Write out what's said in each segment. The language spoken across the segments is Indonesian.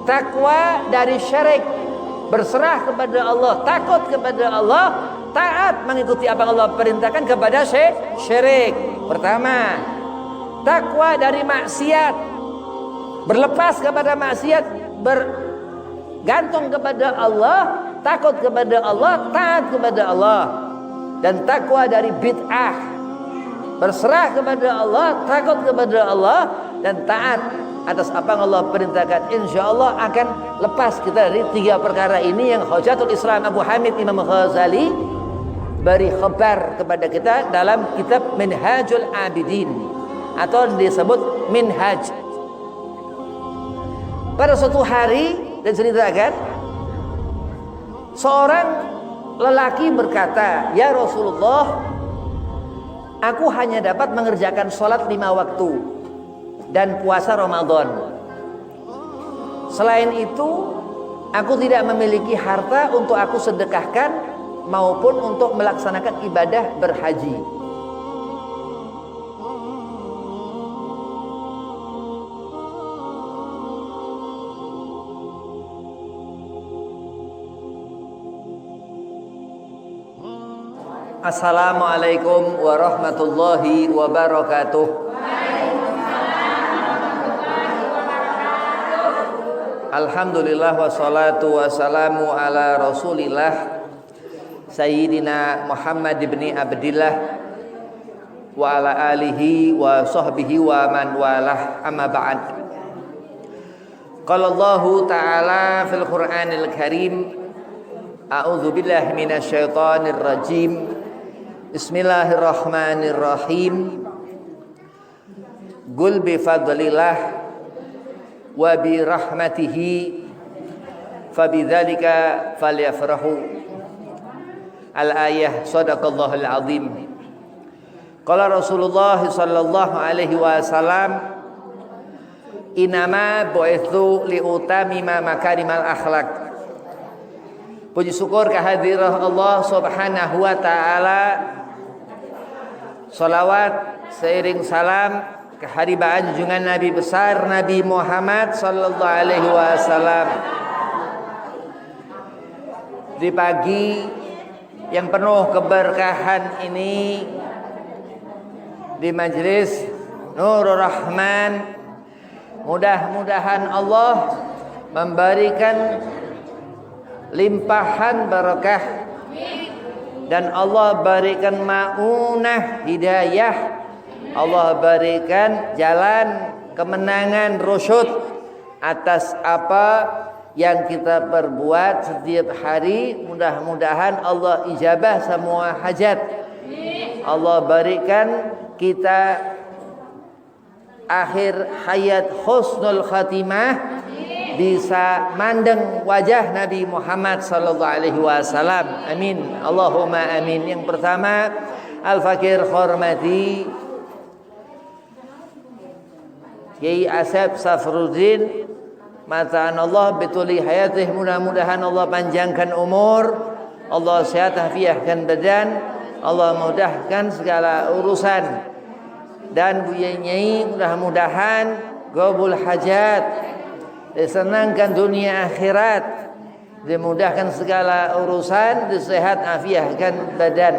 takwa dari syirik, berserah kepada Allah, takut kepada Allah, taat mengikuti apa yang Allah perintahkan kepada syirik. Pertama, takwa dari maksiat, berlepas kepada maksiat, bergantung kepada Allah, takut kepada Allah, taat kepada Allah. Dan takwa dari bid'ah, berserah kepada Allah, takut kepada Allah, dan taat atas apa yang Allah perintahkan. Insya Allah akan lepas kita dari tiga perkara ini yang Hujatul Islam Abu Hamid Imam Ghazali beri khabar kepada kita dalam kitab Minhajul Abidin, atau disebut Minhaj. Pada suatu hari, dan ceritakan, seorang lelaki berkata, "Ya Rasulullah, aku hanya dapat mengerjakan sholat 5 waktu dan puasa Ramadan. Selain itu, aku tidak memiliki harta untuk aku sedekahkan maupun untuk melaksanakan ibadah berhaji." Assalamualaikum warahmatullahi wabarakatuh. Alhamdulillah wassalatu wassalamu ala Rasulillah Sayyidina Muhammad ibn Abdillah wa ala alihi wa sahbihi wa man walah, amma ba'd. Qala Allah Ta'ala fil Qur'anil Karim, a'udzu billahi minasyaitonir rajim. Bismillahirrahmanirrahim. Qul bi fadlillah wa bi rahmatihi fabidzalika falyafrahu. Al-ayah, sadaqallahul azim. Qala Rasulullah sallallahu alaihi wasallam, inama bu'itsu liutamima makarimal akhlaq. Puji syukur kehadiran Allah Subhanahu wa taala. Salawat seiring salam keharibaan junjungan Nabi besar Nabi Muhammad sallallahu alaihi wasallam. Di pagi yang penuh keberkahan ini, di majelis Nurul Rahman, mudah-mudahan Allah memberikan limpahan barakah dan Allah berikan maunah hidayah, Allah berikan jalan kemenangan rusyud atas apa yang kita perbuat setiap hari. Mudah-mudahan Allah ijabah semua hajat. Allah berikan kita akhir hayat husnul khatimah, bisa mandeng wajah Nabi Muhammad sallallahu alaihi wasallam. Amin. Allahumma amin. Yang pertama, Al-Fakir hormati Kiai Asep Safruddin, mata'an Allah bituli hayatih, mudah-mudahan Allah panjangkan umur, Allah sehat afiahkan badan, Allah mudahkan segala urusan. Dan Buya Nyai mudah-mudahan qabul hajat, disenangkan dunia akhirat, dimudahkan segala urusan, disehat afiahkan badan,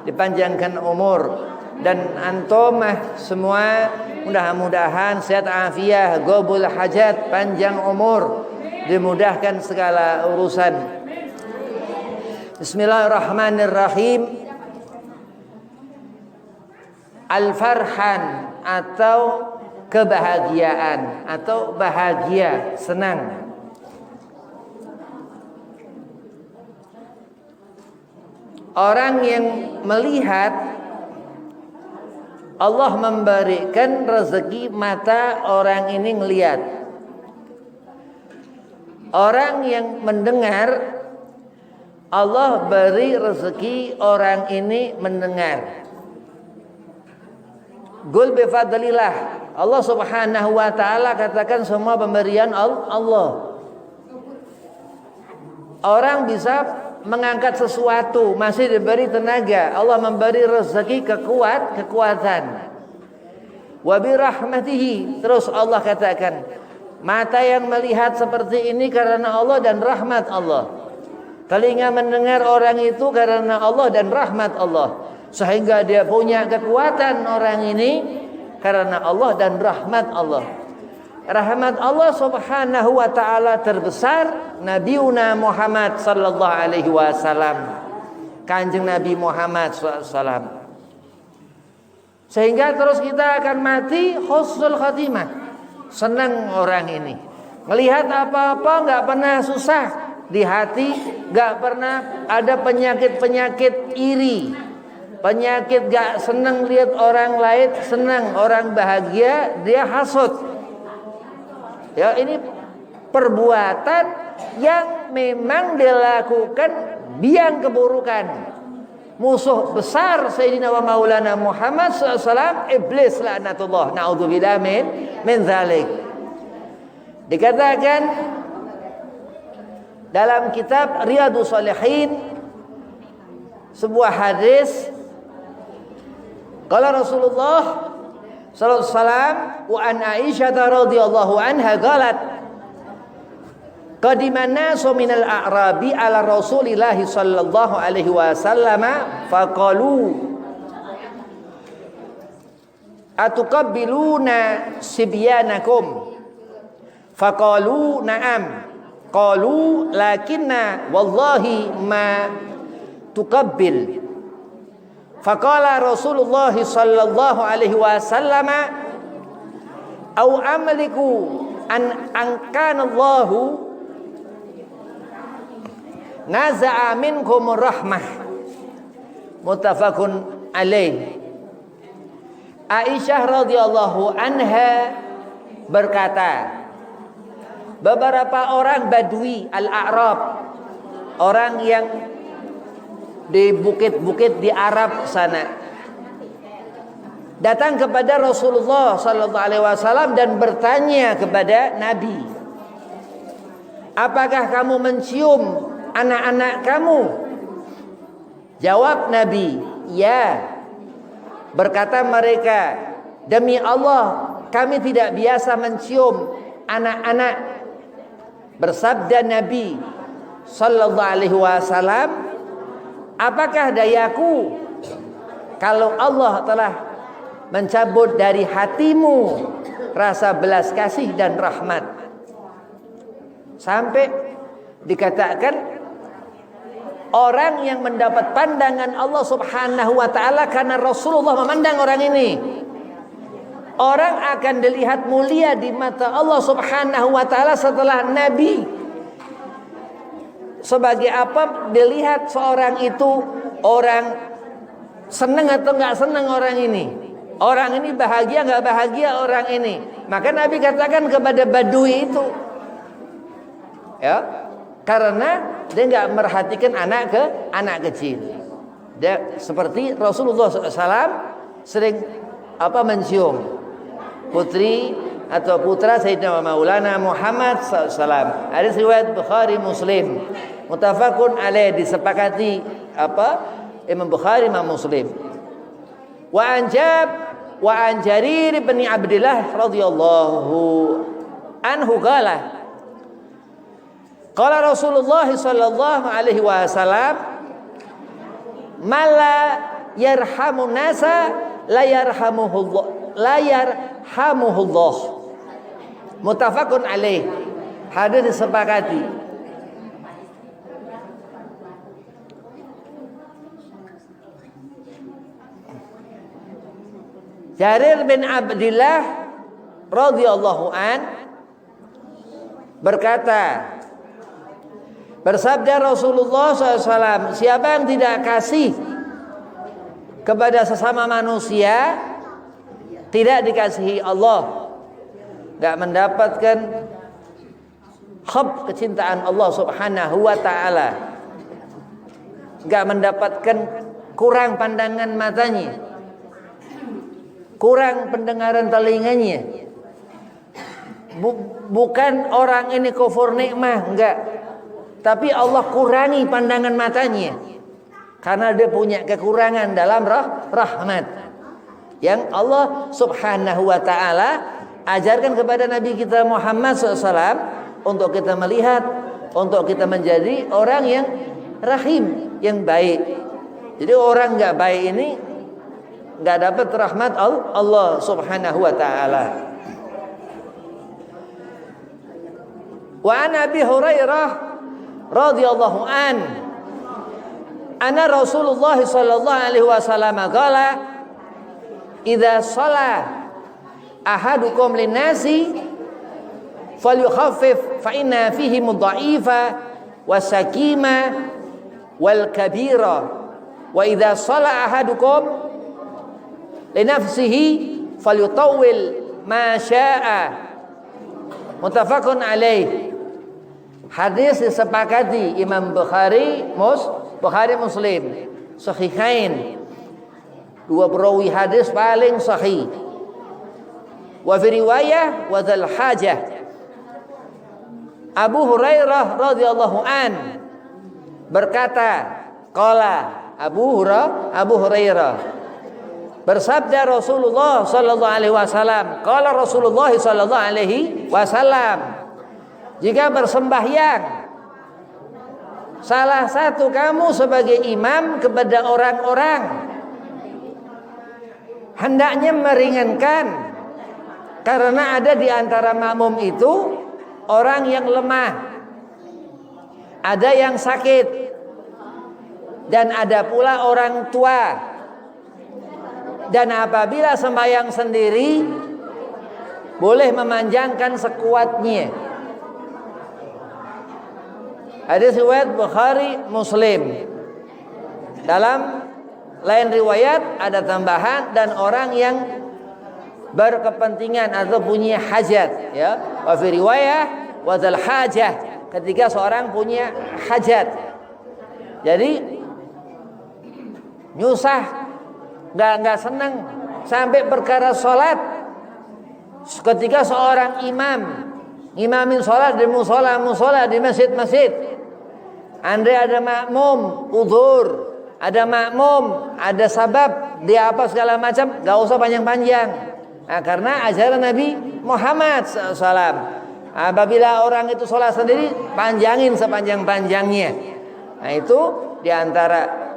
dipanjangkan umur. Dan antum semua mudah-mudahan sehat afiah, qabul hajat, panjang umur, dimudahkan segala urusan. Bismillahirrahmanirrahim. Al-farhan atau kebahagiaan atau bahagia, senang. Orang yang melihat Allah memberikan rezeki mata, orang ini ngelihat. Orang yang mendengar Allah beri rezeki orang ini mendengar. Qul bi fadlillah, Allah Subhanahu wa taala katakan semua pemberian Allah. Orang bisa mengangkat sesuatu, masih diberi tenaga, Allah memberi rezeki kekuatan. Wa bi rahmatihi, terus Allah katakan Mata yang melihat seperti ini karena Allah dan rahmat Allah. Telinga mendengar orang itu karena Allah dan rahmat Allah. Sehingga dia punya kekuatan orang ini karena Allah dan rahmat Allah. Rahmat Allah subhanahu wa ta'ala terbesar Nabiuna Muhammad sallallahu alaihi wasallam, Kanjeng Nabi Muhammad SAW. Sehingga terus kita akan mati husnul khatimah. Senang orang ini. Melihat apa-apa gak pernah susah di hati, gak pernah ada penyakit-penyakit iri, penyakit gak senang lihat orang lain senang, orang bahagia dia hasut. Ya, ini perbuatan yang memang dilakukan biang keburukan. Musuh besar Sayyidina wa Maulana Muhammad SAW, iblis laknatullah, na'udzubillah min dzalik. Dikatakan dalam kitab Riyadhus Shalihin sebuah hadis, qala Rasulullah sallallahu alaihi wasallam wa an Aisyah radhiyallahu anha qalat qadiman nasu minal a'rabi ala Rasulillah sallallahu alaihi wasallam faqalu atukabbiluna sibyanakum faqalu na'am qalu lakinna wallahi ma tukabbil. Faqala Rasulullah sallallahu alaihi wasallam au amliku an kana Allahu naza'a minkum rahmah. Muttafaqun alaih. Aisyah radhiyallahu anha berkata, beberapa orang Badui Al-A'rab, orang yang di bukit-bukit di Arab sana, datang kepada Rasulullah sallallahu alaihi wasallam dan bertanya kepada Nabi, apakah kamu mencium anak-anak kamu? Jawab Nabi, ya. Berkata mereka, demi Allah kami tidak biasa mencium anak-anak. Bersabda Nabi sallallahu alaihi wasallam, apakah dayaku kalau Allah telah mencabut dari hatimu rasa belas kasih dan rahmat. Sampai dikatakan orang yang mendapat pandangan Allah subhanahu wa ta'ala karena Rasulullah memandang orang ini. Orang akan dilihat mulia di mata Allah subhanahu wa ta'ala setelah Nabi. Sebagai apa dilihat seorang itu, orang senang atau nggak senang orang ini, orang ini bahagia nggak bahagia orang ini. Maka Nabi katakan kepada Badui itu, ya, karena dia nggak merhatikan anak kecil. Dia seperti Rasulullah SAW sering mencium putri atau putra Sayyidina Maulana Muhammad SAW. Hadis riwayat Bukhari Muslim, muttafaqun alaih, disepakati Imam Bukhari Imam Muslim. Wa an Jarir bin Abdullah radhiyallahu anhu qala Rasulullah sallallahu alaihi wasallam mala yarhamun nasa la yarhamuhullah. Muttafaqun alaih. Hadis disepakati. Jarir bin Abdullah radhiyallahu an berkata, bersabda Rasulullah SAW, siapa yang tidak kasih kepada sesama manusia tidak dikasihi Allah, tidak mendapatkan hub kecintaan Allah subhanahu wa ta'ala, tidak mendapatkan, kurang pandangan matanya, kurang pendengaran telinganya. Bukan orang ini kufur nikmah, enggak, tapi Allah kurangi pandangan matanya karena dia punya kekurangan dalam rahmat yang Allah subhanahu wa ta'ala ajarkan kepada Nabi kita Muhammad SAW untuk kita melihat, untuk kita menjadi orang yang rahim, yang baik. Jadi orang nggak baik ini nggak dapat rahmat Allah Subhanahu wa taala. Wa an Abi Hurairah radhiyallahu anna Rasulullah sallallahu alaihi wasallam qala idza shalla ahadukum linnasi falyukhaffif fa inna fihi mudha'ifa wasakima wal kabira wa idza shalla ahadukum linafsihi falyutawwil ma syaa muttafaqun alaih. Hadis disepakati Imam Bukhari Muslim sahihain, dua perawi hadis paling sahih. Wa fi riwayah wa dzal hajah Abu Hurairah radhiyallahu berkata, qala Abu Hurairah bersabda Rasulullah sallallahu alaihi wasallam, qala Rasulullah sallallahu alaihi wasallam, jika bersembahyang salah satu kamu sebagai imam kepada orang-orang, hendaknya meringankan, karena ada di antara makmum itu orang yang lemah, ada yang sakit, dan ada pula orang tua. Dan apabila sembahyang sendiri boleh memanjangkan sekuatnya. Hadis riwayat Bukhari Muslim. Dalam lain riwayat ada tambahan, dan orang yang berkepentingan atau punya hajat, ya. Wa fi riwayah wa dzal hajah, ketika seorang punya hajat. Jadi nyusah, enggak senang sampai perkara salat. Ketika seorang imam ngimamin salat di musola di masjid-masjid, andai ada makmum uzur, ada makmum ada sabab, dia apa segala macam, enggak usah panjang-panjang. Nah, karena ajaran Nabi Muhammad SAW, apabila orang itu sholat sendiri, panjangin sepanjang-panjangnya. Nah, itu diantara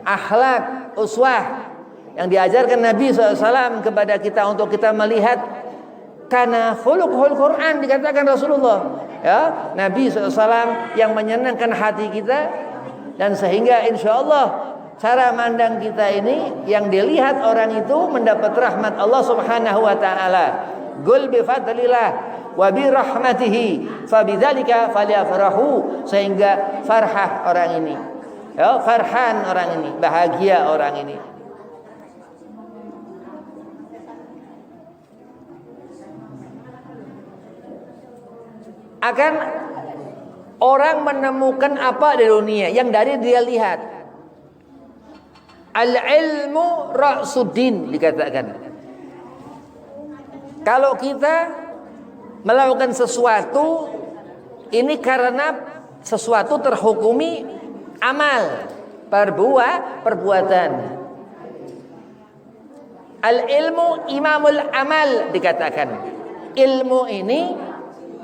akhlak uswah yang diajarkan Nabi SAW kepada kita, untuk kita melihat, karena khuluqul Quran dikatakan Rasulullah, ya, Nabi SAW yang menyenangkan hati kita, dan sehingga insya Allah cara mandang kita ini yang dilihat orang itu mendapat rahmat Allah Subhanahu wa taala. Qul bi fadlillah wa bi rahmatihi fabidzalika falyafrahu, sehingga farhah orang ini, ya, farhan orang ini, bahagia orang ini. Akan orang menemukan apa di dunia yang dari dia lihat. Al-ilmu ra'suddin dikatakan. Kalau kita melakukan sesuatu ini karena sesuatu terhukumi amal, perbuatan. Al-ilmu imamul amal dikatakan. Ilmu ini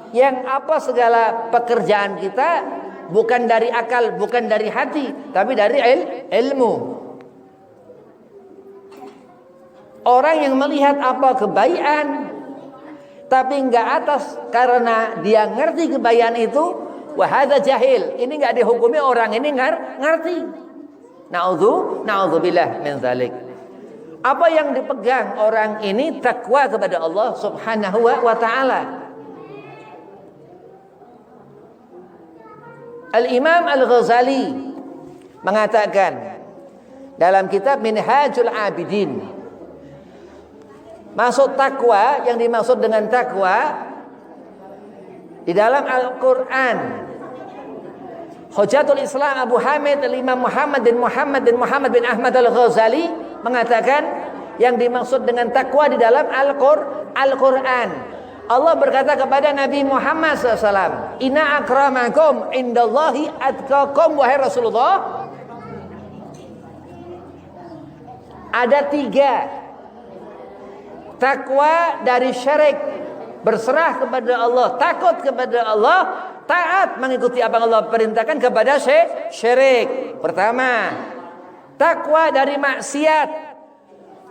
yang apa segala pekerjaan kita bukan dari akal, bukan dari hati, tapi dari ilmu. Orang yang melihat apa kebaikan tapi enggak atas karena dia ngerti kebaikan itu, wahada jahil. Ini enggak dihukumi orang ini ngerti. Na'udzubillah min dzalik. Apa yang dipegang orang ini takwa kepada Allah Subhanahu wa taala. Al-Imam Al-Ghazali mengatakan dalam kitab Minhajul Abidin, maksud takwa, yang dimaksud dengan takwa di dalam Al-Quran, Hujatul Islam Abu Hamid Al-Imam Muhammad bin Ahmad Al-Ghazali mengatakan yang dimaksud dengan takwa di dalam Al-Quran, Allah berkata kepada Nabi Muhammad SAW, Inna akramakum indallahi atqakum, wahai Rasulullah. Ada 3 takwa dari syirik, berserah kepada Allah, takut kepada Allah, taat mengikuti apa yang Allah perintahkan kepada syirik. Pertama, takwa dari maksiat,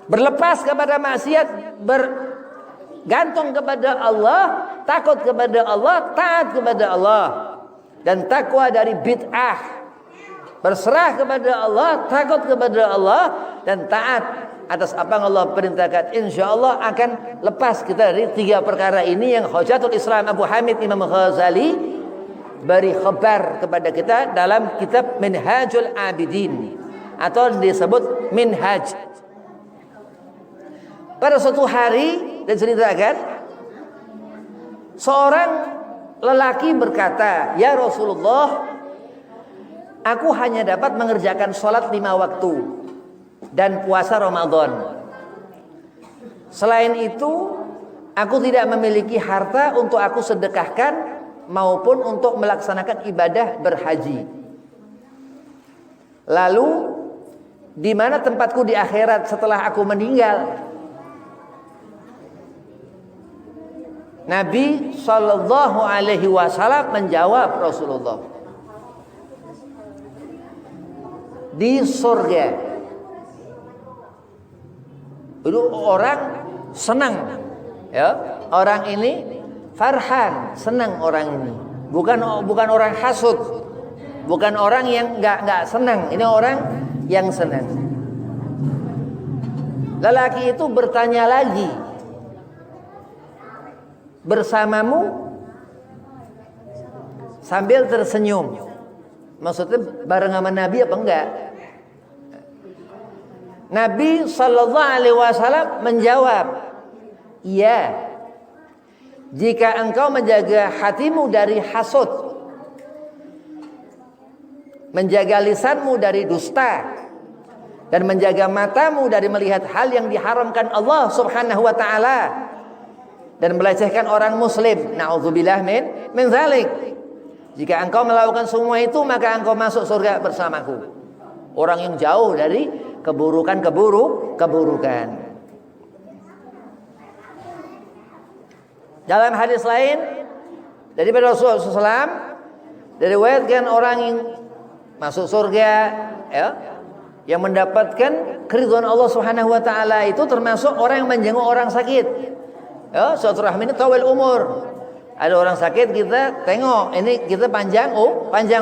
berlepas kepada maksiat, bergantung kepada Allah, takut kepada Allah, taat kepada Allah. Dan takwa dari bid'ah, berserah kepada Allah, takut kepada Allah, dan taat atas apa yang Allah perintahkan. Insya Allah akan lepas kita dari 3 perkara ini yang Hujatul Islam Abu Hamid Imam Ghazali beri khabar kepada kita dalam kitab Minhajul Abidin, atau disebut Minhaj. Pada suatu hari diceritakan, seorang lelaki berkata, "Ya Rasulullah, aku hanya dapat mengerjakan sholat 5 waktu dan puasa Ramadan. Selain itu, aku tidak memiliki harta untuk aku sedekahkan maupun untuk melaksanakan ibadah berhaji. Lalu, di mana tempatku di akhirat setelah aku meninggal?" Nabi Shallallahu Alaihi Wasallam menjawab Rasulullah, "Di surga." Itu orang senang, ya, orang ini farhan, senang orang ini, bukan orang hasud, bukan orang yang nggak senang, ini orang yang senang. Lelaki itu bertanya lagi, "Bersamamu?" Sambil tersenyum. Maksudnya bareng sama Nabi apa enggak? Nabi Sallallahu Alaihi Wasallam menjawab, "Iya, jika engkau menjaga hatimu dari hasud, menjaga lisanmu dari dusta, dan menjaga matamu dari melihat hal yang diharamkan Allah Subhanahu wa Ta'ala, dan melecehkan orang muslim, na'udzubillah min zalik. Jika engkau melakukan semua itu, maka engkau masuk surga bersamaku." Orang yang jauh dari keburukan. Dalam hadis lain daripada Rasulullah SAW, diriwayatkan orang yang masuk surga, ya, yang mendapatkan keridhaan Allah Subhanahu wa Ta'ala itu termasuk orang yang menjenguk orang sakit. Ya, silaturahmi ini tawil umur. Ada orang sakit, kita tengok, ini kita panjang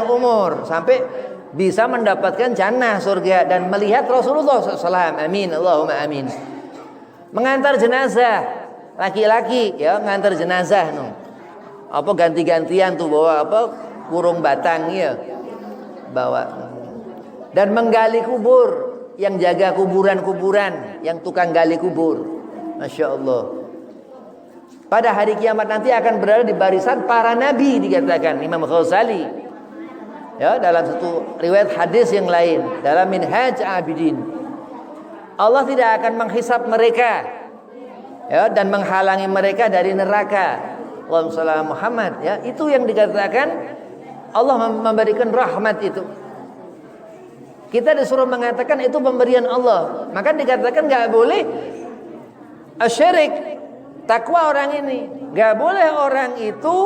umur sampai bisa mendapatkan jannah surga dan melihat Rasulullah SAW. Amin, Allahumma amin. Mengantar jenazah laki-laki, ya, mengantar jenazah, no. Apa ganti-gantian tuh bawa apa kurung batang, ya, bawa. Dan menggali kubur, yang jaga kuburan, yang tukang gali kubur. Masya Allah. Pada hari kiamat nanti akan berada di barisan para nabi, dikatakan Imam Ghazali, ya, dalam satu riwayat hadis yang lain dalam Minhaj Abidin. Allah tidak akan menghisap mereka, ya, dan menghalangi mereka dari neraka. Allahumma shalli ala Muhammad, ya, itu yang dikatakan Allah memberikan rahmat itu. Kita disuruh mengatakan itu pemberian Allah, maka dikatakan nggak boleh asyirik. Takwa orang ini, gak boleh orang itu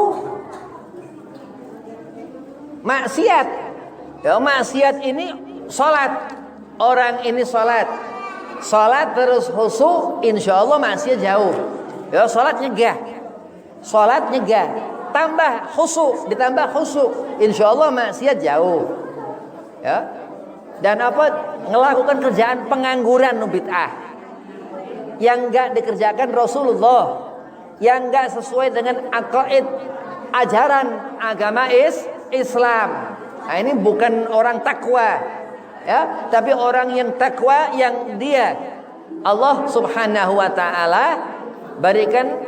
maksiat. Ya, maksiat ini sholat. Orang ini sholat terus khusyuk, insya Allah maksiat jauh. Ya, sholat nyegah, tambah khusyuk, ditambah khusyuk, insya Allah maksiat jauh. Ya, dan apa, melakukan kerjaan pengangguran, bid'ah yang enggak dikerjakan Rasulullah, yang enggak sesuai dengan aqaid ajaran agama Islam. Nah, ini bukan orang takwa, ya, tapi orang yang takwa yang dia Allah Subhanahu wa Ta'ala berikan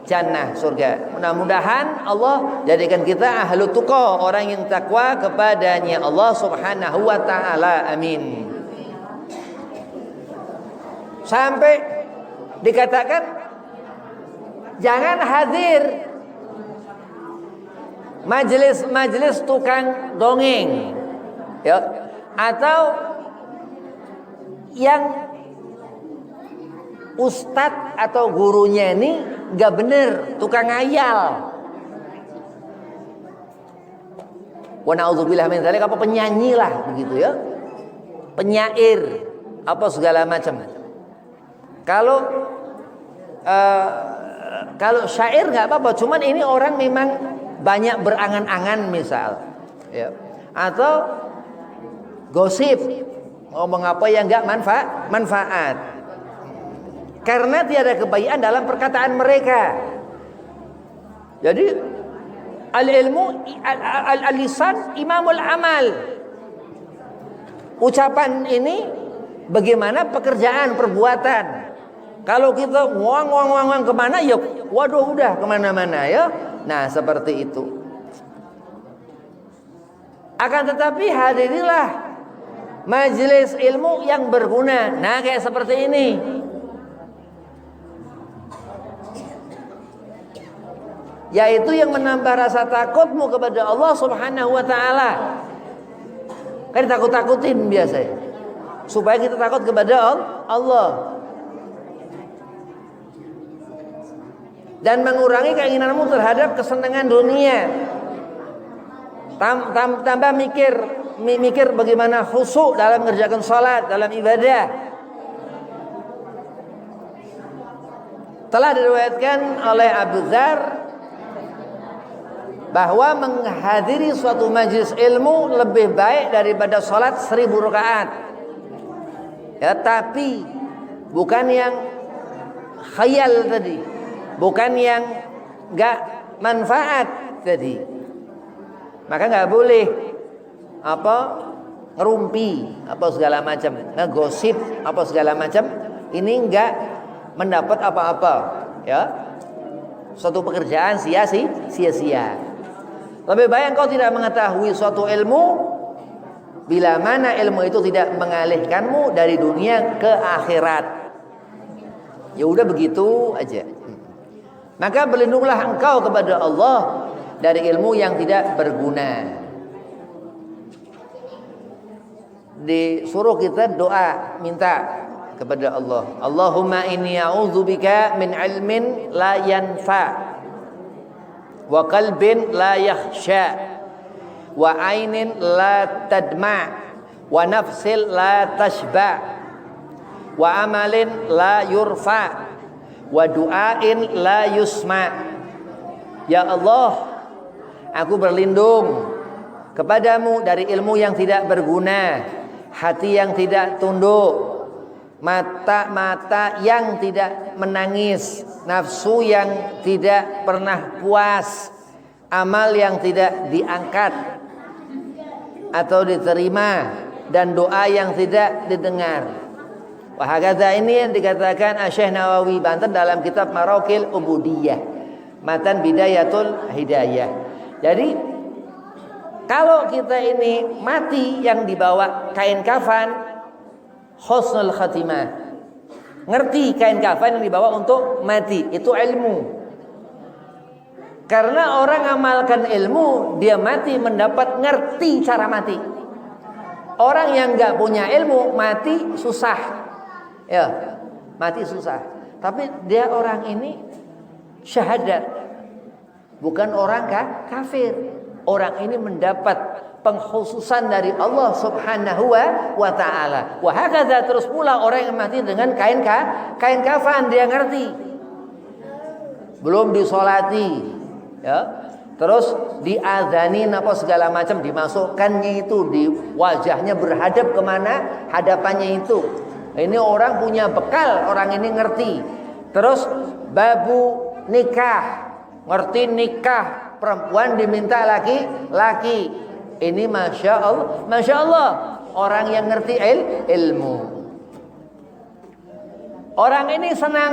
jannah, surga. Mudah-mudahan Allah jadikan kita ahlu tuqa, orang yang takwa kepadanya Allah Subhanahu wa Ta'ala. Amin. Sampai dikatakan jangan hadir majelis tukang dongeng, ya, atau yang ustadz atau gurunya ini nggak bener, tukang ngayal. Wa na'udzubillah min dzalik, apa penyanyi lah begitu ya. Penyair apa segala macam. Kalau syair nggak apa-apa, cuman ini orang memang banyak berangan-angan misal, ya. Atau gosip, ngomong apa yang nggak manfaat. Karena tiada kebaikan dalam perkataan mereka. Jadi al-ilmu al-lisan imamul amal. Ucapan ini bagaimana pekerjaan, perbuatan. Kalau kita wang kemana, ya waduh udah kemana-mana ya. Nah seperti itu. Akan tetapi hadirilah majelis ilmu yang berguna. Nah kayak seperti ini. Yaitu yang menambah rasa takutmu kepada Allah Subhanahu wa ta'ala. Kan takut-takutin biasanya, supaya kita takut kepada Allah dan mengurangi keinginanmu terhadap kesenangan dunia. Tambah mikir bagaimana khusyuk dalam mengerjakan salat, dalam ibadah. Telah diriwayatkan oleh Abu Dzar bahwa menghadiri suatu majlis ilmu lebih baik daripada sholat 1000 rakaat. Ya, tapi bukan yang khayal tadi, bukan yang nggak manfaat tadi. Maka nggak boleh ngerumpi apa segala macam, ngegosip apa segala macam. Ini nggak mendapat apa-apa, ya. Suatu pekerjaan sia-sia. Lebih baik engkau tidak mengetahui suatu ilmu bila mana ilmu itu tidak mengalihkanmu dari dunia ke akhirat. Ya udah begitu aja. Maka berlindunglah engkau kepada Allah dari ilmu yang tidak berguna. Disuruh kita doa, minta kepada Allah. Allahumma inni a'udzubika min ilmin la yanfa' wa qalbin la yakhsha wa ainin la tadma' wa nafsil la tashba' wa amalin la yurfa' wa du'ain la yusma'. Ya Allah, aku berlindung kepadamu dari ilmu yang tidak berguna, hati yang tidak tunduk, mata yang tidak menangis, nafsu yang tidak pernah puas, amal yang tidak diangkat atau diterima, dan doa yang tidak didengar. Wahakadha, ini yang dikatakan Syekh Nawawi Banten dalam kitab Maraqil Ubudiyah, matan Bidayatul Hidayah. Jadi kalau kita ini mati yang dibawa kain kafan, husnul khatimah. Ngerti kain kafan yang dibawa untuk mati, itu ilmu. Karena orang amalkan ilmu, dia mati mendapat ngerti cara mati. Orang yang enggak punya ilmu mati susah. Ya, mati susah. Tapi dia orang ini syahadat. Bukan orang kafir. Orang ini mendapat pengkhususan dari Allah Subhanahu wa ta'ala. Wa hakadha, terus pula orang yang mati dengan kain kafan, dia ngerti. Belum disolati, ya. Terus diadzanin apa segala macam, dimasukkannya itu di wajahnya, berhadap kemana hadapannya itu. Ini orang punya bekal, orang ini ngerti. Terus babu nikah, ngerti nikah, perempuan diminta laki-laki. Ini masya Allah orang yang ngerti ilmu. Orang ini senang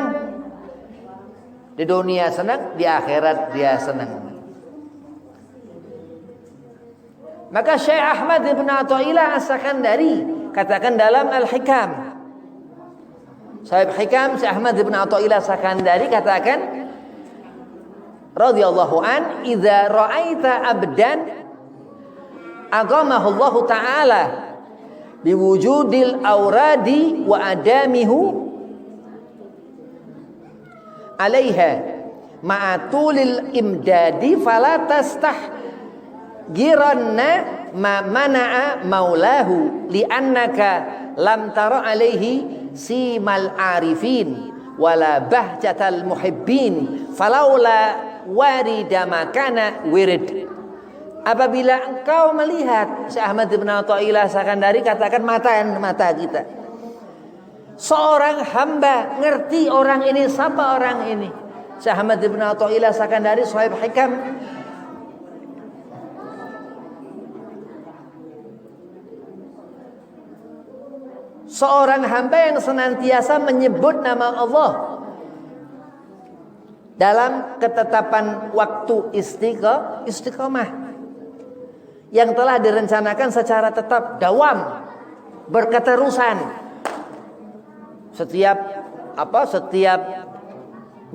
di dunia, senang di akhirat, dia senang. Maka Syekh Ahmad bin Athaillah As-Sakandari katakan dalam Al-Hikam, Sahib Hikam Syekh Ahmad bin Athaillah As-Sakandari katakan radhiyallahu an, idza ra'aita abdan aqamahu Allah Ta'ala biwujudil awradi wa adamihu 'alaiha ma'atulil imdadi fala tastahgiranna ma mana'a maulahu li'annaka lam tara alaihi simal arifin wala bahjatal muhibbin falaula warida makana wirid. Apabila engkau melihat, Syekh Ahmad bin Athaillah Sakandari katakan mata kita, seorang hamba ngerti orang ini siapa orang ini. Syekh Ahmad bin Athaillah Sakandari Shahib Hikam seorang hamba yang senantiasa menyebut nama Allah dalam ketetapan waktu istiqomah yang telah direncanakan secara tetap, dawam, berketerusan. Setiap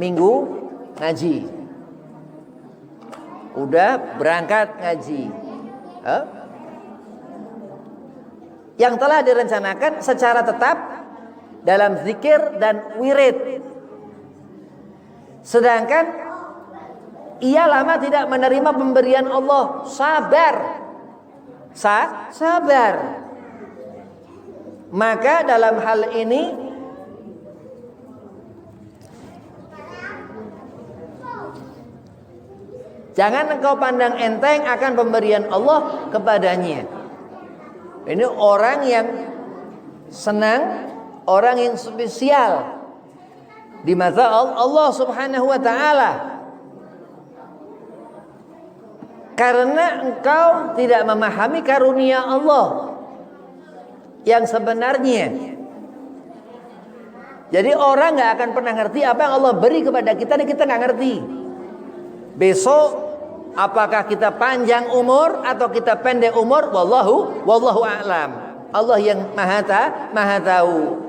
minggu ngaji. Udah berangkat ngaji. Yang telah direncanakan secara tetap dalam zikir dan wirid. Sedangkan ia lama tidak menerima pemberian Allah, sabar. Maka dalam hal ini jangan engkau pandang enteng akan pemberian Allah kepadanya. Ini orang yang senang, orang yang spesial di mata Allah Subhanahu wa taala. Karena engkau tidak memahami karunia Allah yang sebenarnya. Jadi orang gak akan pernah ngerti apa yang Allah beri kepada kita dan kita gak ngerti. Besok apakah kita panjang umur atau kita pendek umur, wallahu a'lam. Allah yang maha tahu.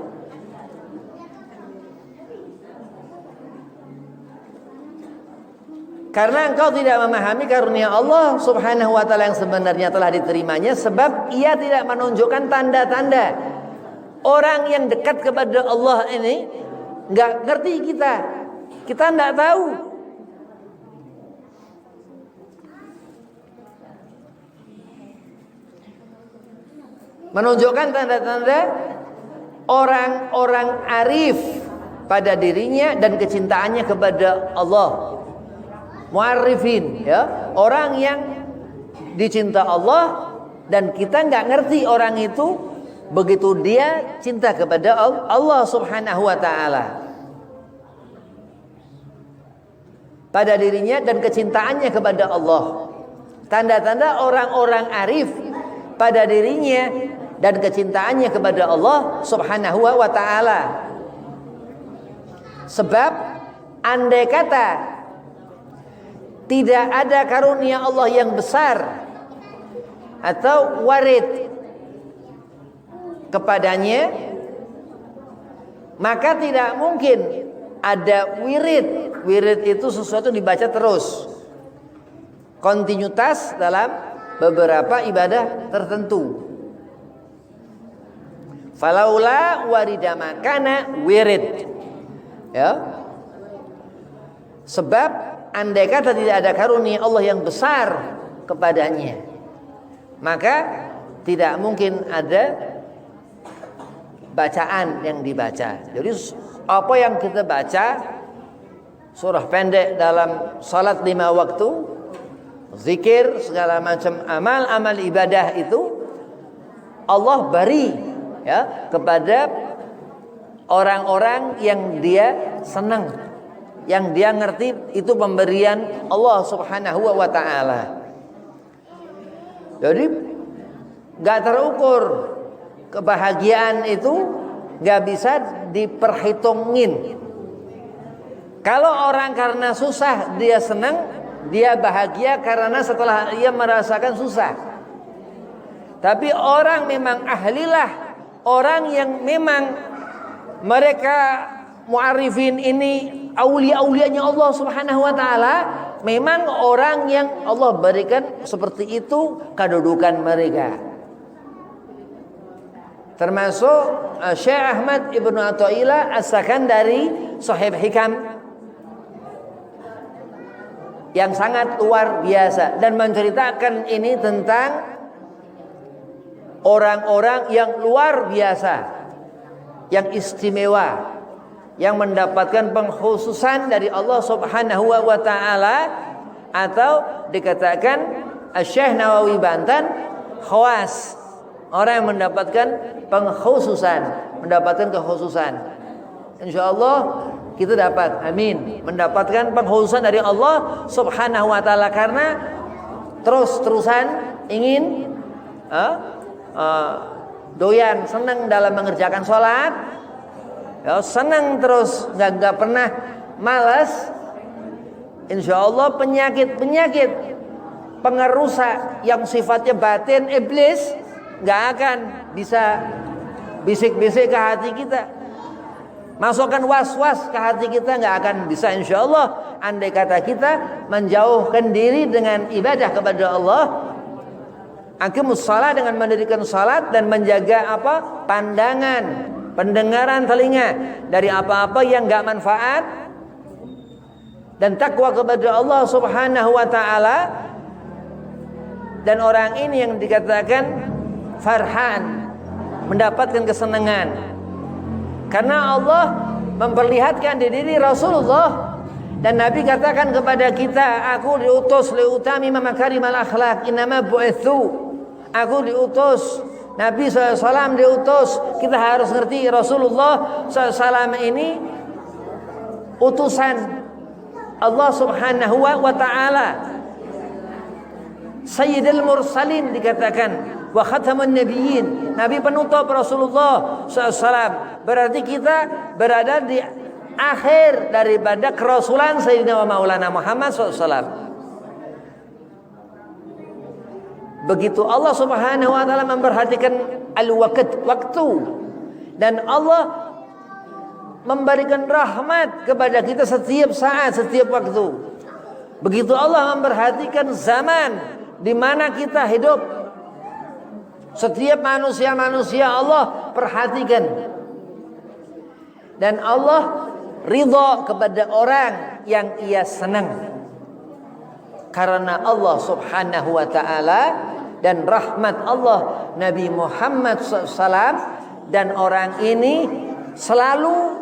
Karena engkau tidak memahami karunia Allah Subhanahu wa taala yang sebenarnya telah diterimanya, sebab ia tidak menunjukkan tanda-tanda. Orang yang dekat kepada Allah ini enggak ngerti kita enggak tahu. Menunjukkan tanda-tanda orang-orang arif pada dirinya dan kecintaannya kepada Allah. Mu'arifin, ya, orang yang dicinta Allah dan kita nggak ngerti orang itu begitu dia cinta kepada Allah Subhanahu wa taala pada dirinya dan kecintaannya kepada Allah. Tanda-tanda orang-orang arif pada dirinya dan kecintaannya kepada Allah Subhanahu wa taala. Sebab andai kata tidak ada karunia Allah yang besar atau warid kepadanya, maka tidak mungkin ada wirid. Wirid itu sesuatu dibaca terus, kontinuitas dalam beberapa ibadah tertentu. Falaula warida makana wirid, ya. Sebab andai kata tidak ada karunia Allah yang besar kepadanya, maka tidak mungkin ada bacaan yang dibaca. Jadi apa yang kita baca, surah pendek dalam salat 5 waktu, zikir, segala macam amal ibadah itu Allah beri, ya, kepada orang-orang yang dia senang, yang dia ngerti itu pemberian Allah Subhanahu wa taala. Jadi gak terukur kebahagiaan itu, gak bisa diperhitungin. Kalau orang karena susah dia senang, dia bahagia karena setelah ia merasakan susah. Tapi orang memang ahlilah, orang yang memang mereka mu'arifin ini aulia-aulianya Allah Subhanahu wa taala, memang orang yang Allah berikan seperti itu kedudukan mereka. Termasuk Syekh Ahmad Ibnu Athaillah As-Sakandari Shahib Hikam yang sangat luar biasa dan menceritakan ini tentang orang-orang yang luar biasa, yang istimewa, yang mendapatkan pengkhususan dari Allah Subhanahu wa taala, atau dikatakan Syekh Nawawi Banten khawas, orang yang mendapatkan pengkhususan, mendapatkan kekhususan. Insyaallah kita dapat, amin, mendapatkan pengkhususan dari Allah Subhanahu wa taala karena terus-terusan ingin doyan, senang dalam mengerjakan sholat, ya, senang terus, nggak pernah malas. Insyaallah penyakit pengerusak yang sifatnya batin iblis nggak akan bisa bisik-bisik ke hati kita. Masukkan was-was ke hati kita nggak akan bisa, insyaallah. Andai kata kita menjauhkan diri dengan ibadah kepada Allah, aqimus shalah, dengan mendirikan salat dan menjaga apa? Pandangan, pendengaran telinga dari apa-apa yang nggak manfaat, dan takwa kepada Allah Subhanahu wa taala. Dan orang ini yang dikatakan farhan, mendapatkan kesenangan. Karena Allah memperlihatkan di diri Rasulullah, dan Nabi katakan kepada kita, aku diutus liutami makarimal akhlak, innama bu'itsu, aku diutus, Nabi SAW diutus. Kita harus ngerti Rasulullah SAW ini utusan Allah Subhanahu wa ta'ala, Sayyidul Mursalin dikatakan, wa khatamun nabiyyin, Nabi penutup Rasulullah SAW. Berarti kita berada di akhir daripada kerasulan Sayyidina wa Maulana Muhammad SAW. Begitu Allah Subhanahu wa taala memperhatikan al-waqt, waktu, dan Allah memberikan rahmat kepada kita setiap saat, setiap waktu. Begitu Allah memperhatikan zaman di mana kita hidup, setiap manusia-manusia Allah perhatikan. Dan Allah ridha kepada orang yang ia senang, karena Allah Subhanahu wa taala dan rahmat Allah Nabi Muhammad SAW. Dan orang ini selalu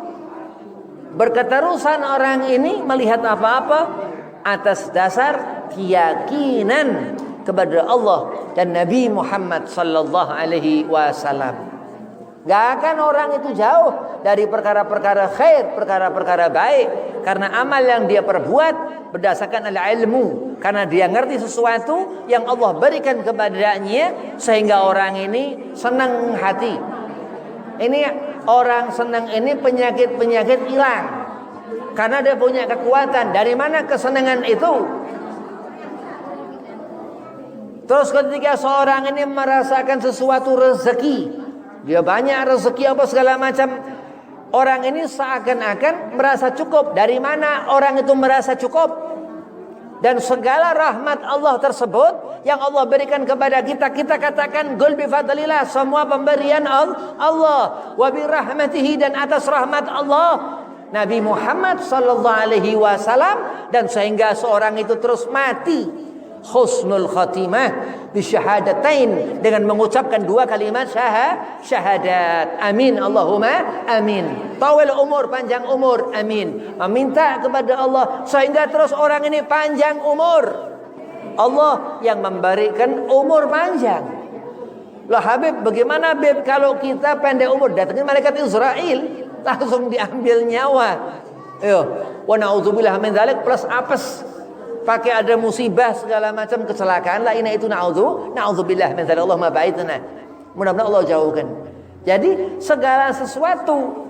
berketerusan, orang ini melihat apa-apa atas dasar keyakinan kepada Allah dan Nabi Muhammad sallallahu alaihi wasallam. Gak akan orang itu jauh dari perkara-perkara khair, perkara-perkara baik, karena amal yang dia perbuat berdasarkan al-ilmu, karena dia ngerti sesuatu yang Allah berikan kepadanya, sehingga orang ini senang hati. Ini orang senang ini penyakit-penyakit hilang, karena dia punya kekuatan. Dari mana kesenangan itu? Terus ketika seorang ini merasakan sesuatu rezeki, dia banyak rezeki apa segala macam, orang ini seakan-akan merasa cukup. Dari mana orang itu merasa cukup? Dan segala rahmat Allah tersebut yang Allah berikan kepada kita, kita katakan qul bi fadlillah, semua pemberian Allah, wa bi rahmatihi, dan atas rahmat Allah Nabi Muhammad sallallahu alaihi wasallam. Dan sehingga seorang itu terus mati husnul khatimah bisyahadatain, dengan mengucapkan dua kalimat syahadat. Amin, Allahumma amin. Tawil umur, panjang umur, amin. Meminta kepada Allah sehingga terus orang ini panjang umur. Allah yang memberikan umur panjang. Loh Habib, bagaimana Habib kalau kita pendek umur? Datangin malaikat Israel, langsung diambil nyawa. Yo, wa na'udzubillah min dzalik, plus apes. Pakai ada musibah segala macam, kecelakaan, la ina itu na'udzubillah min dzalik, Allahumma ba'idna. Mudah-mudahan Allah jauhkan. Jadi segala sesuatu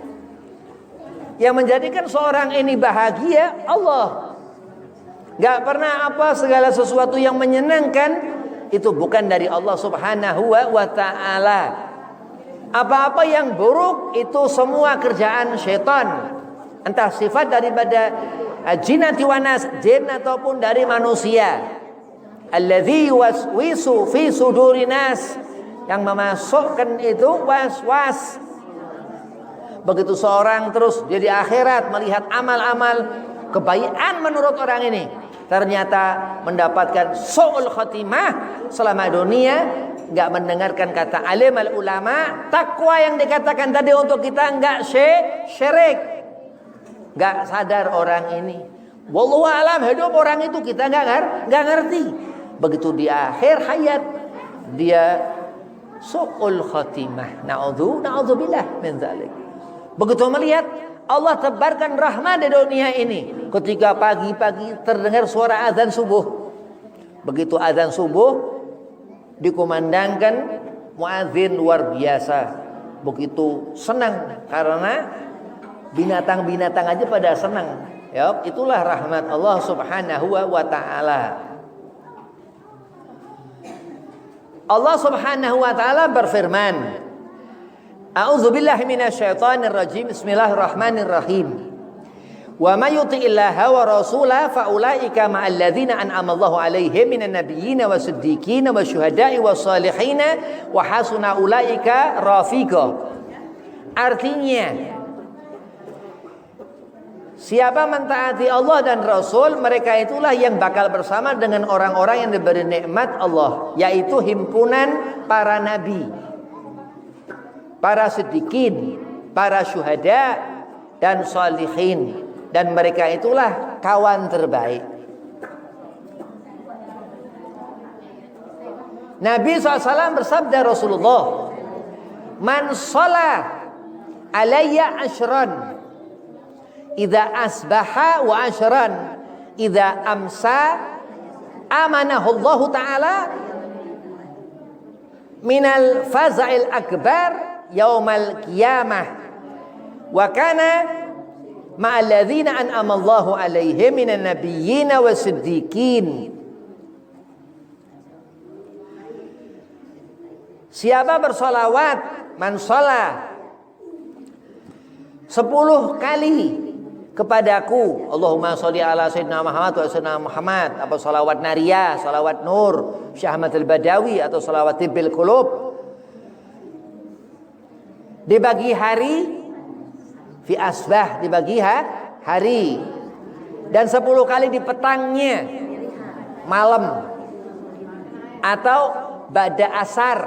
yang menjadikan seorang ini bahagia Allah. Gak pernah apa segala sesuatu yang menyenangkan itu bukan dari Allah Subhanahu wa ta'ala. Apa-apa yang buruk itu semua kerjaan syaitan, entah sifat daripada jinnati wanas, jin ataupun dari manusia. Alladzi waswisu fi sudurinas, yang memasukkan itu was-was. Begitu seorang terus dia di akhirat melihat amal-amal kebaikan menurut orang ini, ternyata mendapatkan su'ul khatimah selama dunia, nggak mendengarkan kata alim al ulama. Takwa yang dikatakan tadi untuk kita nggak syirik, nggak sadar orang ini. Wallahu alam, hidup orang itu kita nggak ngerti. Begitu di akhir hayat dia su'ul khatimah. Na'udzubillah min dzalik. Begitu melihat Allah tebarkan rahmat di dunia ini, ketika pagi-pagi terdengar suara azan subuh. Begitu azan subuh dikumandangkan muadzin luar biasa. Begitu senang karena binatang-binatang aja pada senang. Ya, itulah rahmat Allah Subhanahu wa taala. Allah Subhanahu wa taala berfirman, A'udzubillahi minasyaitonir rajim. Bismillahirrahmanirrahim. Wa may yuti'illaha wa rasulahu fa ulaika ma'al ladzina an'ama Allahu 'alaihim minan nabiyyin wasiddiqin wasyuhada'i wassalihin wa hasuna ulaika rafiqa. Artinya, siapa mentaati Allah dan Rasul, mereka itulah yang bakal bersama dengan orang-orang yang diberi nikmat Allah, yaitu himpunan para nabi, para siddiqin, para syuhada dan sholihin, dan mereka itulah kawan terbaik. Nabi SAW bersabda, Rasulullah, man sholat alayya ashran idza asbaha wa ashran idza amsa amanahu Allah Ta'ala minal faza'il akbar yaumal qiyamah wa kana ma'al ladzina an'ama Allahu 'alaihim minan nabiyyin wasiddiqin. Siapa bersolawat, man sholat 10 kali kepadaku, Allahumma sholli ala sayyidina Muhammad wa sayyidina Muhammad, apa salawat nariyah, salawat nur Syekh Ahmad al-Badawi, atau salawat tibbil qulub, dibagi hari, fi asbah, dibagi hari, dan 10 kali di petangnya, malam, atau ba'da asar,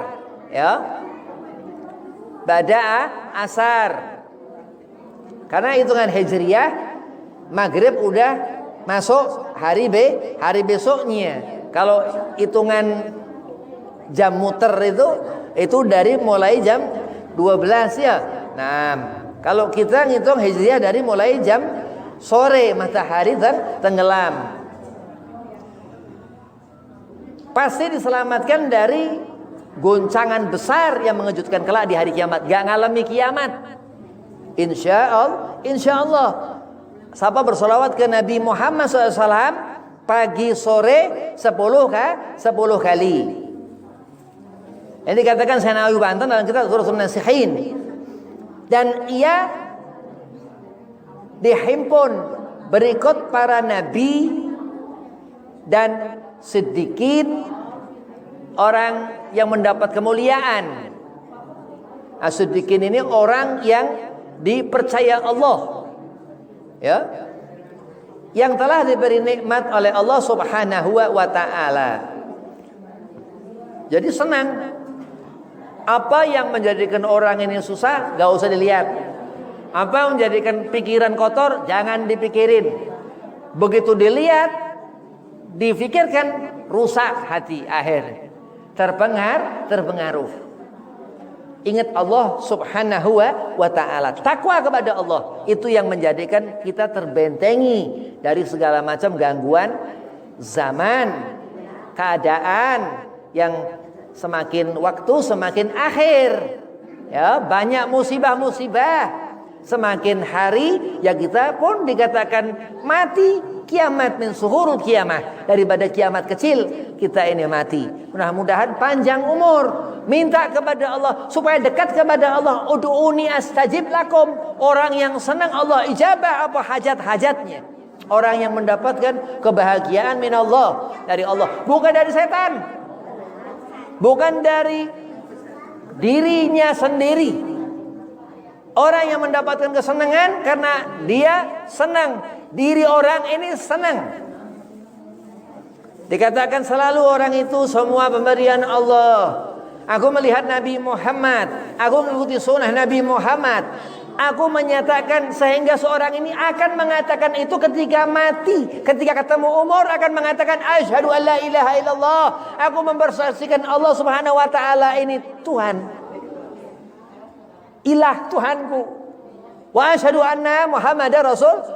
ya, ba'da asar. Karena hitungan hijriyah maghrib udah masuk hari besoknya. Kalau hitungan jam muter itu dari mulai jam 12 ya. Nah, kalau kita ngitung hijriyah dari mulai jam sore matahari tenggelam, pasti diselamatkan dari goncangan besar yang mengejutkan kelak di hari kiamat. Gak ngalami kiamat, insya Allah. Siapa bersolawat ke Nabi Muhammad SAW pagi sore 10 kali. Ini dikatakan Sanawi Banten dalam kitab Durratun Nasihin. Dan ia dihimpun berikut para nabi dan siddiqin, orang yang mendapat kemuliaan. As-siddiqin ini orang yang dipercaya Allah, ya, yang telah diberi nikmat oleh Allah Subhanahu wa ta'ala. Jadi senang. Apa yang menjadikan orang ini susah, gak usah dilihat. Apa menjadikan pikiran kotor, jangan dipikirin. Begitu dilihat, difikirkan, rusak hati akhir. Terpengaruh. Ingat Allah Subhanahu wa ta'ala. Takwa kepada Allah, itu yang menjadikan kita terbentengi dari segala macam gangguan zaman, keadaan yang semakin waktu semakin akhir, ya, banyak musibah. Semakin hari ya kita pun dikatakan mati, kiamat min suhurul kiamah, daripada kiamat kecil kita ini mati. Mudah-mudahan panjang umur, minta kepada Allah supaya dekat kepada Allah. Ud'uni astajib lakum. Orang yang senang Allah ijabah apa hajat-hajatnya, orang yang mendapatkan kebahagiaan min Allah, dari Allah, bukan dari setan, bukan dari dirinya sendiri. Orang yang mendapatkan kesenangan karena dia senang, diri orang ini senang. Dikatakan selalu orang itu semua pemberian Allah. Aku melihat Nabi Muhammad, aku mengikuti sunnah Nabi Muhammad. Aku menyatakan sehingga seorang ini akan mengatakan itu ketika mati, ketika ketemu umur akan mengatakan asyhadu an la ilaha illallah. Aku mempersaksikan Allah Subhanahu wa taala ini Tuhan. Ilah Tuhanku. Wa asyhadu anna Muhammadar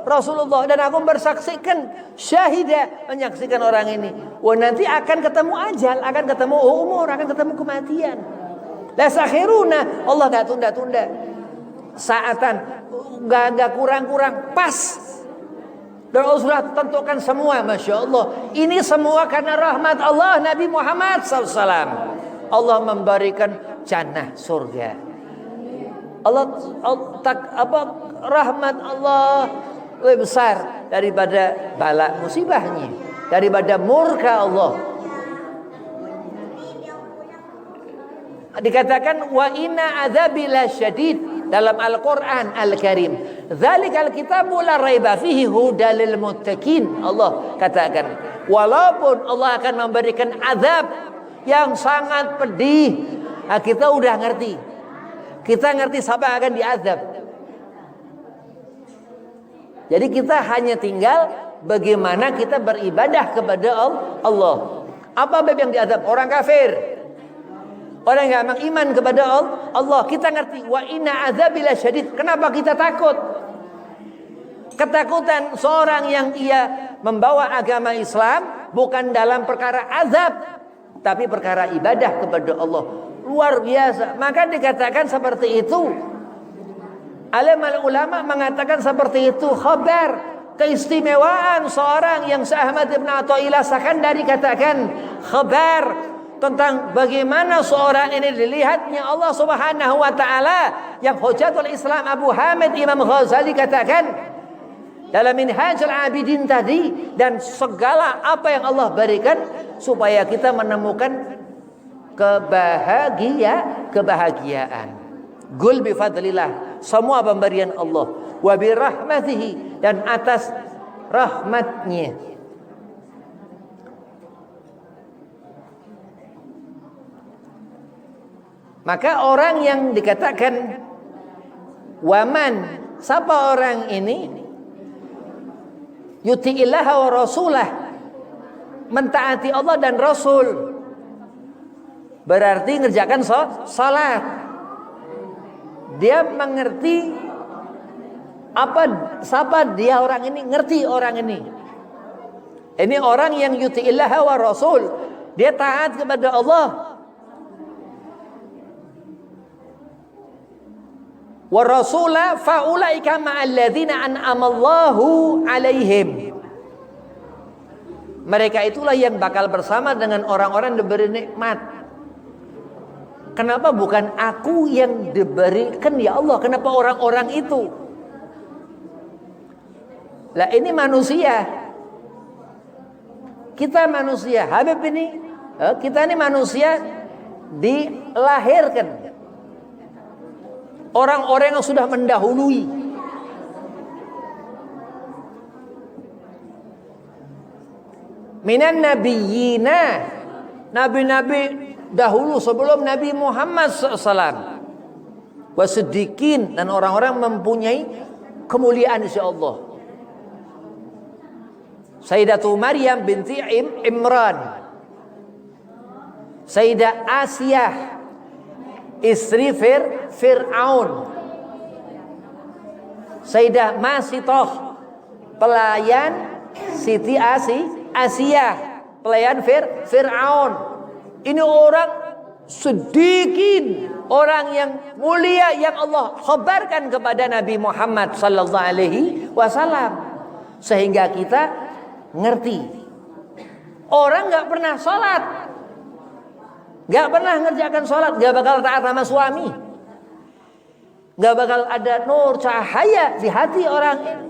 Rasulullah, dan aku bersaksikan syahida menyaksikan orang ini. Wah, nanti akan ketemu ajal, akan ketemu umur, akan ketemu kematian. La sakhiruna, Allah enggak tunda-tunda. Saatan enggak kurang-kurang, pas. Dan Allah sudah tentukan semua, Masya Allah. Ini semua karena rahmat Allah Nabi Muhammad SAW. Allah memberikan jannah, surga. Rahmat Allah lebih besar daripada bala musibahnya, daripada murka Allah. Dikatakan wa inna adzabi lasyadid dalam Al-Qur'an Al-Karim. Dzalikal kitabu la raiba fihi hudalil muttaqin. Allah katakan, walaupun Allah akan memberikan azab yang sangat pedih, kita udah ngerti. Kita ngerti siapa akan diazab. Jadi kita hanya tinggal bagaimana kita beribadah kepada Allah. Apa bab yang diazab? Orang kafir, orang yang enggak beriman kepada Allah. Kita ngerti wa inna azabil syadid. Kenapa kita takut? Ketakutan seorang yang ia membawa agama Islam bukan dalam perkara azab, tapi perkara ibadah kepada Allah. Luar biasa. Maka dikatakan seperti itu. Alim ulama mengatakan seperti itu. Khabar keistimewaan seorang yang Ahmad Ibn Athaillah Sakandari katakan, khabar tentang bagaimana seorang ini dilihatnya Allah Subhanahu wa taala. Yang Hujatul Islam Abu Hamid Imam Ghazali katakan dalam Minhajul Abidin tadi, dan segala apa yang Allah berikan supaya kita menemukan kebahagiaan. Gul bi fadlillah, semua pemberian Allah. Wa bi rahmatihi, dan atas rahmatnya. Maka orang yang dikatakan waman, siapa orang ini? Yuti'illah wa rasulah, mentaati Allah dan Rasul. Berarti ngerjakan salat. Dia mengerti siapa dia orang ini, ngerti orang ini. Ini orang yang yuti'illah wa rasul, dia taat kepada Allah. Wa rasula faulaika ma'alladzina an'amallahu alaihim. Mereka itulah yang bakal bersama dengan orang-orang yang diberi nikmat. Kenapa bukan aku yang diberikan ya Allah? Kenapa orang-orang itu? Lah ini manusia. Kita manusia. Habib ini, kita ini manusia dilahirkan. Orang-orang yang sudah mendahului. Minan nabiyina, nabi-nabi dahulu sebelum Nabi Muhammad SAW, wasiddiqin, dan orang-orang mempunyai kemuliaan insya Allah. Sayyidatu Maryam binti Imran, Sayyidah Asiyah istri Fir'aun, Sayyidah Masitoh pelayan Siti Asiyah pelayan Fir'aun. Ini orang sedikit, orang yang mulia yang Allah khabarkan kepada Nabi Muhammad sallallahu alaihi wasallam, sehingga kita ngerti. Orang enggak pernah salat, enggak pernah ngerjakan salat, enggak bakal taat sama suami, enggak bakal ada nur cahaya di hati orang ini.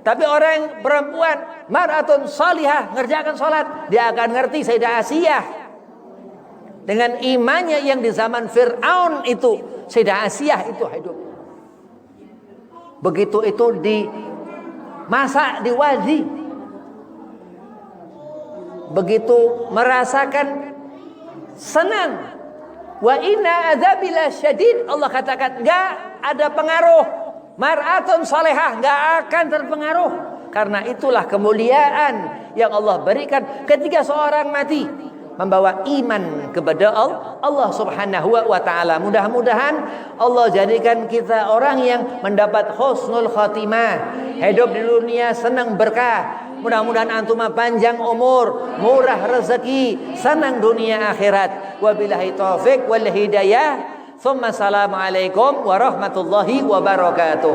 Tapi orang yang perempuan mar'atun salihah ngerjakan salat, dia akan ngerti Sayyidah Asiyah. Dengan imannya yang di zaman Fir'aun itu, Sayyidah Asiyah itu hidup. Begitu itu dimasak di wadi, begitu merasakan senang. Wa inna adzabila syadid, Allah katakan enggak ada pengaruh. Mar'atun salihah enggak akan terpengaruh. Karena itulah kemuliaan yang Allah berikan ketika seorang mati membawa iman kepada Allah Subhanahu wa taala. Mudah-mudahan Allah jadikan kita orang yang mendapat husnul khatimah, hidup di dunia senang berkah. Mudah-mudahan antum panjang umur, murah rezeki, senang dunia akhirat. Wabillahi taufik wal hidayah. Assalamualaikum warahmatullahi wabarakatuh.